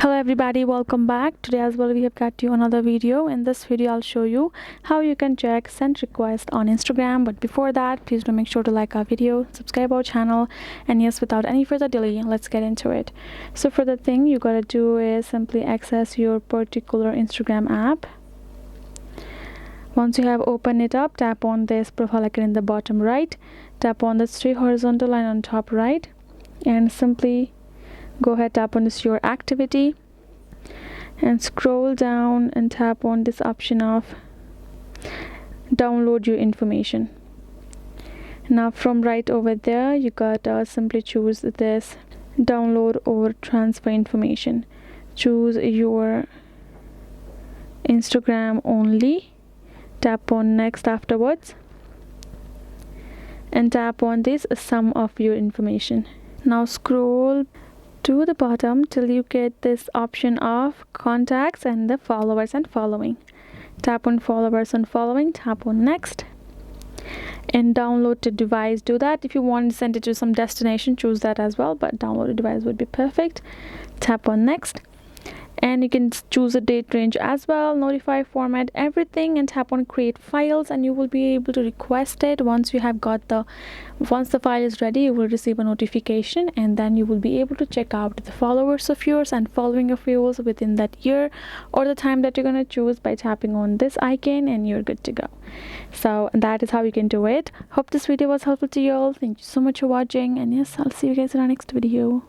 Hello everybody, welcome back. Today as well we have got you another video. In this video I'll show you how you can check send request on Instagram. But before that, please do make sure to like our video, subscribe our channel, and yes, without any further delay, let's get into it. So for the thing you gotta do is simply access your particular Instagram app. Once you have opened it up, tap on this profile icon in the bottom right, tap on this three horizontal line on top right, and simply go ahead, tap on this your activity and scroll down and tap on this option of download your information. Now from right over there you gotta simply choose this download or transfer information. Choose your Instagram only, tap on next afterwards, and tap on this sum of your information. Now scroll to the bottom till you get this option of contacts and the followers and following. Tap on followers and following, tap on next, and download to device. Do that. If you want to send it to some destination, choose that as well, but download a device would be perfect. Tap on next, and you can choose a date range as well, notify, format, everything, and tap on create files, and you will be able to request it. Once the file is ready, you will receive a notification, and then you will be able to check out the followers of yours and following of yours within that year or the time that you're going to choose by tapping on this icon, and you're good to go. So that is how you can do it. Hope this video was helpful to you all. Thank you so much for watching, and yes, I'll see you guys in our next video.